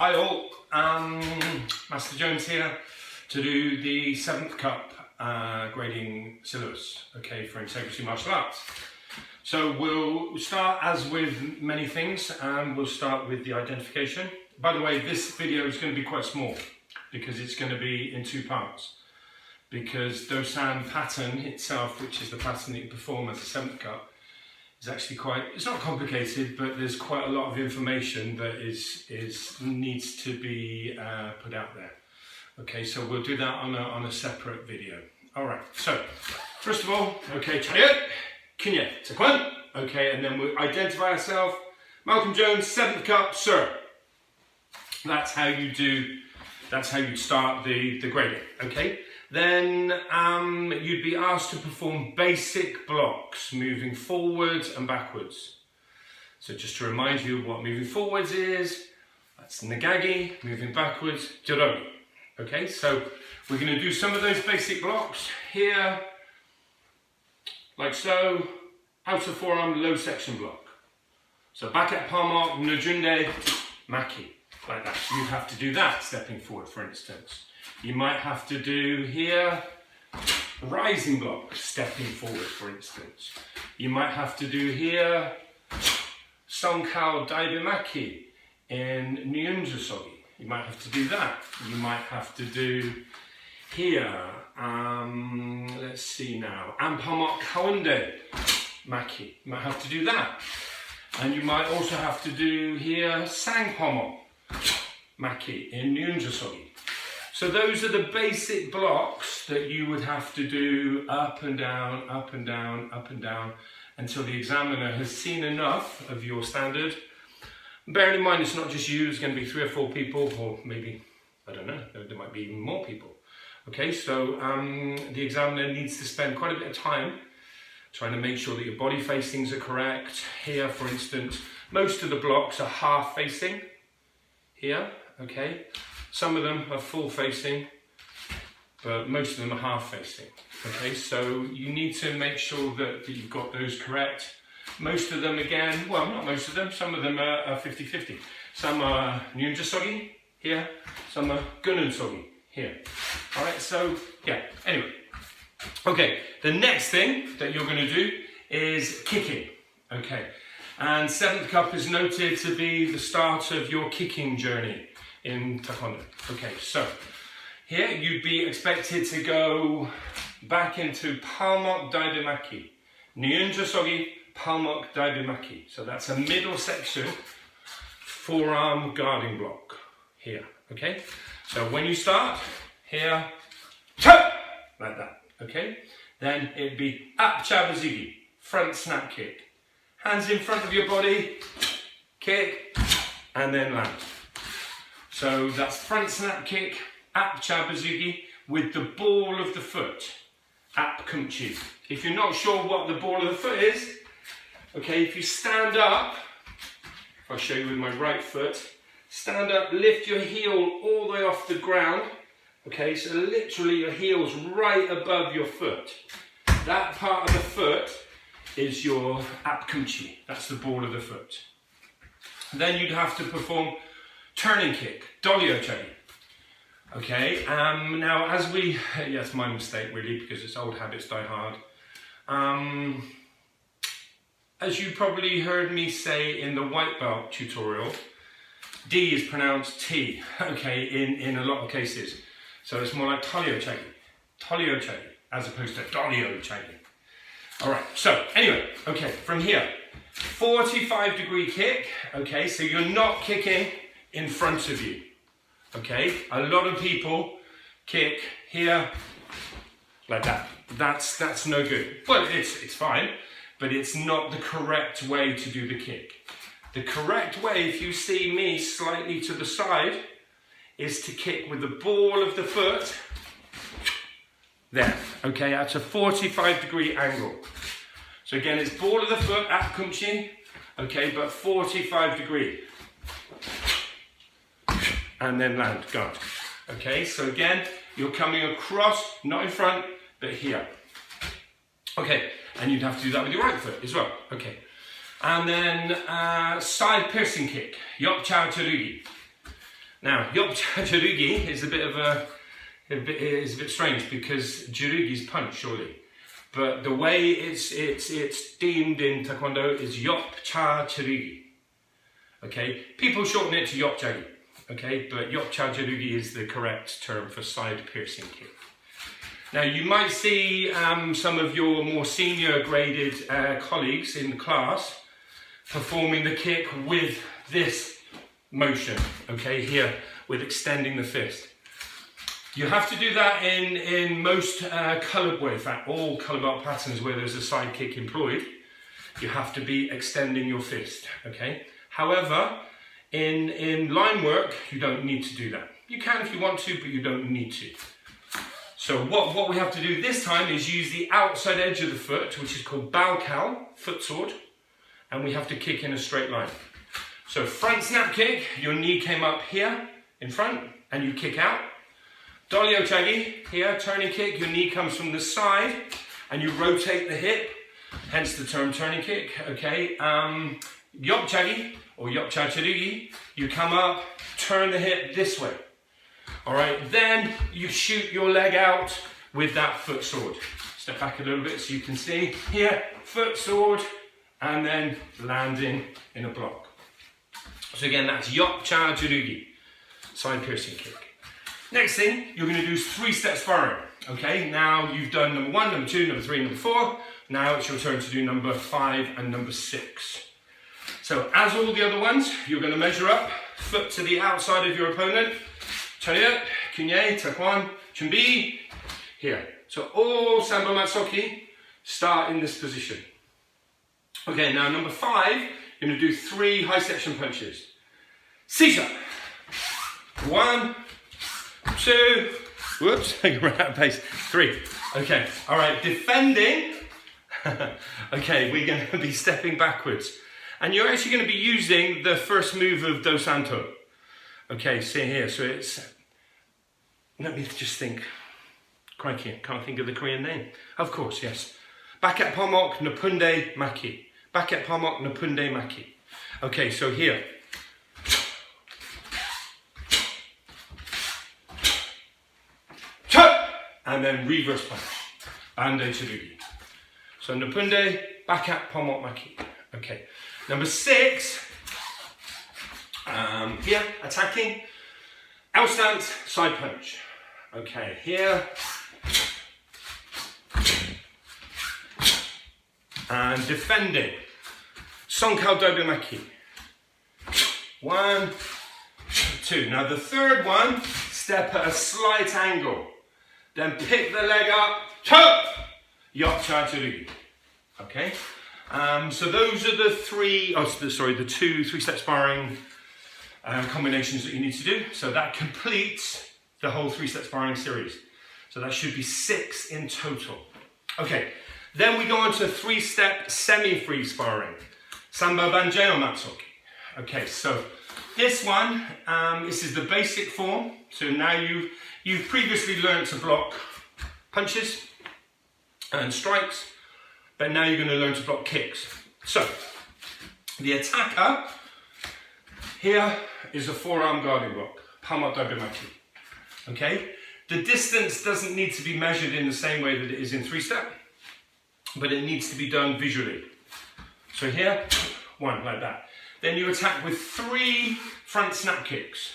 Hi all, Master Jones here to do the 7th Kup grading syllabus, okay, for integrity martial arts. So we'll start as with many things, and we'll start with the identification. By the way, this video is going to be quite small because it's going to be in two parts. Because Dosan pattern itself, which is the pattern that you perform as a 7th Kup, is actually quite, it's not complicated, but there's quite a lot of information that needs to be put out there. Okay, so we'll do that on a separate video. All right, so first of all, okay, chariot, kinya, Taekwon, okay, and then we'll identify ourselves. Malcolm Jones, 7th Kup, sir. That's how you do, that's how you start the grading, okay? Then you'd be asked to perform basic blocks, moving forwards and backwards. So just to remind you what moving forwards is, that's nagagi, moving backwards, jorogi. Okay, so we're going to do some of those basic blocks here, like so, outer forearm, low section block. So back at palm arc, nojunde, maki, like that. You have to do that stepping forward, for instance. You might have to do here, rising block, stepping forward, for instance. You might have to do here, Sonkao Daibemaki in Nyunjusogi. You might have to do that. You might have to do here, let's see now, Ampamok Kaunde Maki. You might have to do that. And you might also have to do here, Sangpamok Maki in Nyunjusogi. So those are the basic blocks that you would have to do up and down, up and down, up and down, until the examiner has seen enough of your standard. Bearing in mind, it's not just you, it's going to be 3 or 4 people, or maybe, I don't know, there might be even more people. Okay, so the examiner needs to spend quite a bit of time trying to make sure that your body facings are correct. Here, for instance, most of the blocks are half facing, here, okay. Some of them are full facing, but most of them are half facing. Okay, so you need to make sure that you've got those correct. Most of them, again, well, not most of them, some of them are 50-50. Some are Nyunjusogi here, some are Gununsogi here. All right, so yeah, anyway. Okay, the next thing that you're going to do is kicking. Okay, and 7th Kup is noted to be the start of your kicking journey in Taekwondo. Okay, so here you'd be expected to go back into Palmok Daibemaki, Nyunjusogi, Palmok Daibemaki. So that's a middle section forearm guarding block here. Okay, so when you start here, like that. Okay, then it'd be up chabazugi, front snap kick, hands in front of your body, kick, and then land. So that's front snap kick, ap chabazugi, with the ball of the foot, ap kumchi. If you're not sure what the ball of the foot is, okay, if you stand up, if I show you with my right foot, stand up, lift your heel all the way off the ground, okay, so literally your heel's right above your foot. That part of the foot is your ap kumchi, that's the ball of the foot. Then you'd have to perform turning kick, dolio-chagi. Okay, now as we, yes, my mistake really, because it's old habits die hard. As you probably heard me say in the white belt tutorial, D is pronounced T, okay, in a lot of cases. So it's more like tolio-chagi, as opposed to dolio-chagi. All right, so anyway, okay, from here, 45-degree kick, okay, so you're not kicking in front of you, okay? A lot of people kick here, like that. That's no good. Well, it's fine, but it's not the correct way to do the kick. The correct way, if you see me slightly to the side, is to kick with the ball of the foot, there, okay? That's a 45-degree angle. So again, it's ball of the foot, ap kumchi, okay, but 45-degree. And then land, guard. Okay, so again, you're coming across, not in front, but here. Okay, and you'd have to do that with your right foot as well. Okay, and then side piercing kick, yok chow terugi. Now, Yopcha Jurugi is a bit strange because Jurugi is punch, surely. But the way it's deemed in Taekwondo is Yopcha Jurugi. Okay, people shorten it to Yopchagi. Okay, but Yopcha Jurugi is the correct term for side piercing kick. Now, you might see some of your more senior graded colleagues in class performing the kick with this motion, okay, here, with extending the fist. You have to do that in most colour, well, in fact, all colour belt patterns where there's a side kick employed. You have to be extending your fist, okay? However, in line work, you don't need to do that. You can if you want to, but you don't need to. So what we have to do this time is use the outside edge of the foot, which is called Baokal, foot sword, and we have to kick in a straight line. So front snap kick, your knee came up here in front, and you kick out. Dolly Ochagi, here, turning kick, your knee comes from the side, and you rotate the hip, hence the term turning kick, okay? Yopchagi, or Yopcha Jurugi, you come up, turn the hip this way. All right, then you shoot your leg out with that foot sword. Step back a little bit so you can see. Here, foot sword, and then landing in a block. So again, that's Yopcha Jurugi, side piercing kick. Next thing, you're going to do 3-step sparring. Okay, now you've done number 1, number 2, number 3, number 4. Now it's your turn to do number 5 and number 6. So as all the other ones, you're going to measure up, foot to the outside of your opponent. Chariot, kunye, taekwan, chumbi, here. So all Sambo Matsoki start in this position. Okay, now number 5, you're going to do 3 high section punches. Sisa. 1, 2, whoops, I ran out of pace. 3. Okay, all right, defending. Okay, we're going to be stepping backwards. And you're actually going to be using the first move of Do Santo. Okay, see here, so it's, let me just think. Crikey, can't think of the Korean name. Of course, yes. Bakat Pomok Napunde Maki. Bakat Pomok Napunde Maki. Okay, so here. And then reverse punch. Bande Jurugi. So Napunde, Bakat Pomok Maki. Okay. Number 6. Here, attacking. L stance, side punch. Okay, here. And defending. Sonkal Dobe Maki. 1, 2. Now the third one, step at a slight angle. Then pick the leg up. Chop! Yopcha Jurugi. Okay? So those are the 2 3-step sparring combinations that you need to do. So that completes the whole 3-step sparring series. So that should be 6 in total. Okay, then we go on to 3-step semi-free sparring. Samba Banjeo Matsuki. Okay, so this one, this is the basic form. So now you've previously learned to block punches and strikes, but now you're going to learn to block kicks. So, the attacker, here is a forearm guarding block, Palma Dobimaki. Okay? The distance doesn't need to be measured in the same way that it is in 3-step, but it needs to be done visually. So here, 1, like that. Then you attack with 3 front snap kicks.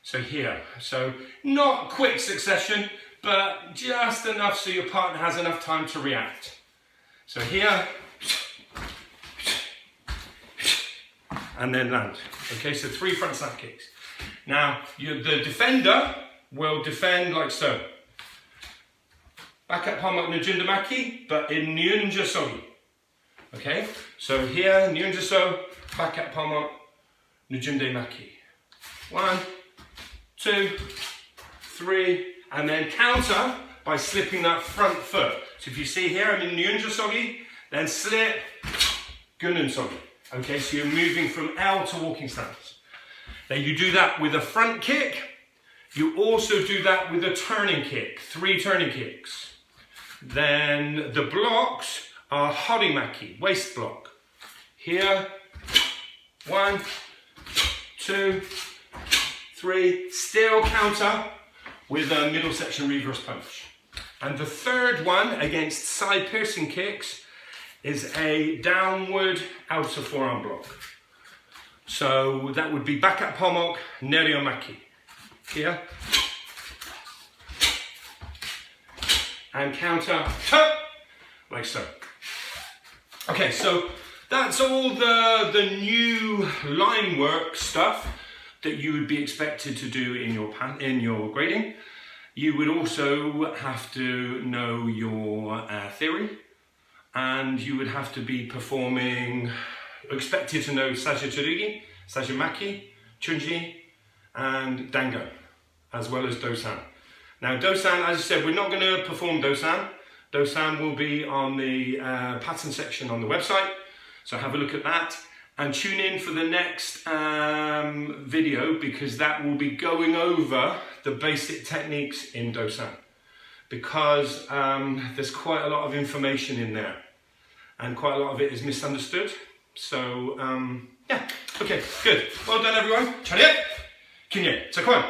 So here, so not quick succession, but just enough so your partner has enough time to react. So here, and then land. Okay, so 3 front snap kicks. Now, the defender will defend like so. Back at Palma Njundamaki, but in Nyunja Sogi. Okay, so here, Nyunja So, back at Palma Njundamaki. 1, 2, 3, and then counter by slipping that front foot. So if you see here, I'm in Nyunja Sogi, then slip, Gunan Sogi. Okay, so you're moving from L to walking stance. Then you do that with a front kick. You also do that with a turning kick, 3 turning kicks. Then the blocks are Horimaki, waist block. Here, 1, 2, 3, still counter with a middle section reverse punch. And the third one against side piercing kicks is a downward outer forearm block. So that would be back at pomok, neriomaki. Here. And counter, like so. Okay, so that's all the new line work stuff that you would be expected to do in your grading. You would also have to know your theory, and you would have to be performing, expected to know Sajichurugi, Sajimaki, Chunji, and Dango, as well as Dosan. Now Dosan, as I said, we're not going to perform Dosan. Dosan will be on the pattern section on the website, so have a look at that. And tune in for the next video, because that will be going over the basic techniques in Dosan. Because there's quite a lot of information in there, and quite a lot of it is misunderstood. So, yeah, okay, good. Well done everyone. Chariot, Kinye, Taekwon.